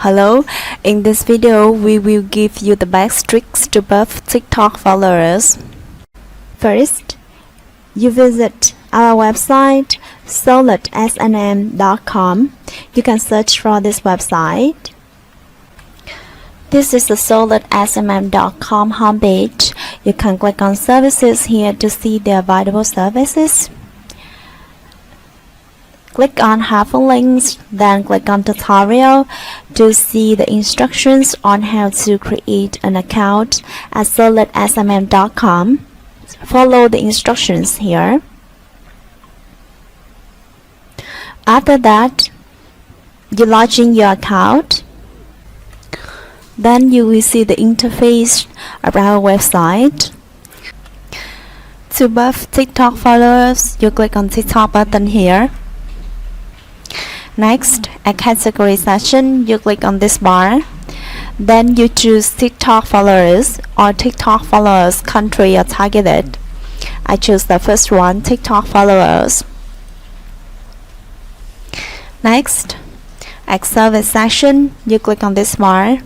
Hello, in this video we will give you the best tricks to buff TikTok followers. First, you visit our website solidsnm.com. You can search for this website. This is the solidsnm.com homepage. You can click on services here to see the available services. Click on hyperlinks, then click on tutorial to see the instructions on how to create an account at solidsnm.com. Follow the instructions here. After that, you log in your account. Then you will see the interface of our website. To buff TikTok followers, you click on TikTok button here. Next, at category section, you click on this bar. Then you choose TikTok followers or TikTok followers country or targeted. I choose the first one, TikTok followers. Next, at service section, you click on this bar.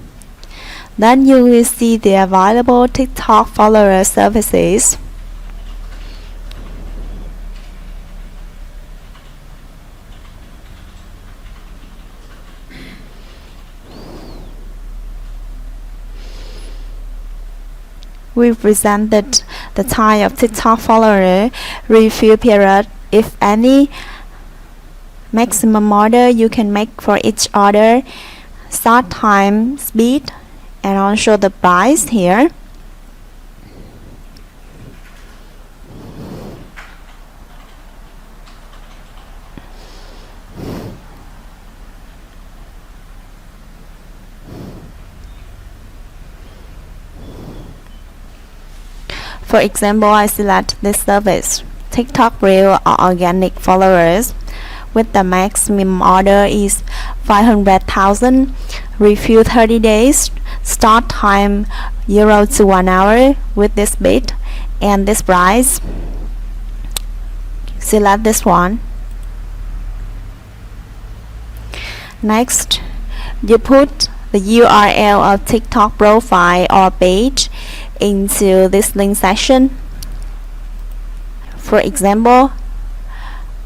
Then you will see the available TikTok follower services. We presented the time of TikTok follower, review period, if any, maximum order you can make for each order, start time, speed, and also the price here. For example, I select this service, TikTok Real or Organic followers, with the maximum order is 500,000, review 30 days, start time 0 to 1 hour with this bid and this price. Select this one. Next, you put the URL of TikTok profile or page into this link section. For example,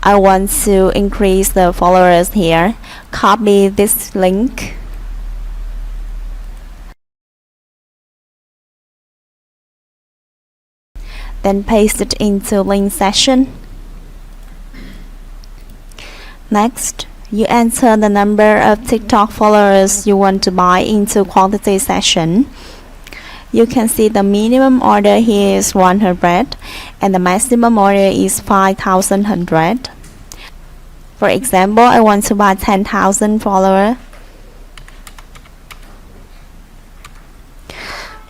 I want to increase the followers here. Copy this link. Then paste it into link section. Next, you enter the number of TikTok followers you want to buy into quantity section. You can see the minimum order here is 100 and the maximum order is 5,100. For example, I want to buy 10,000 followers.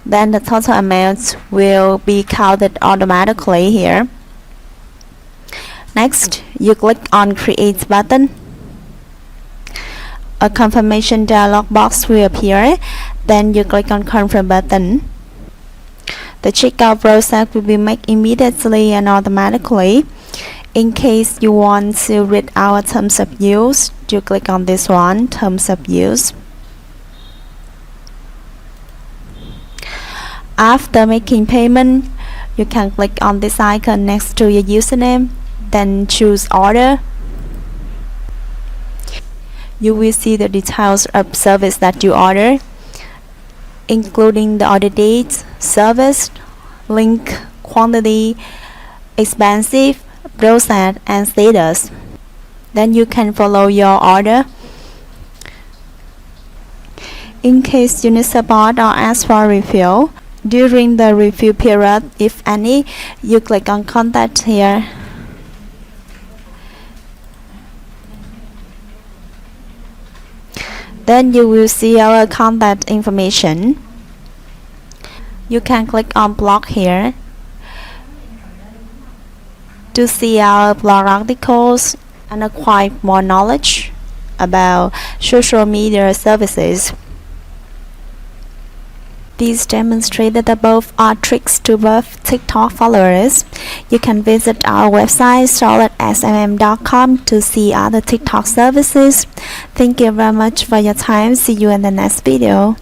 Then the total amount will be counted automatically here. Next, you click on Create button. A confirmation dialog box will appear. Then you click on Confirm button. The checkout process will be made immediately and automatically. In case you want to read our terms of use, you click on this one, Terms of Use. After making payment, you can click on this icon next to your username, then choose Order. You will see the details of service that you order, including the order date, service, link, quantity, expensive, process, and status. Then you can follow your order. In case you need support or ask for a review, during the review period, if any, you click on Contact here. Then you will see our contact information. You can click on blog here to see our blog articles and acquire more knowledge about social media services. These demonstrate that the above are tricks to buff TikTok followers. You can visit our website solid.smm.com to see other TikTok services. Thank you very much for your time. See you in the next video.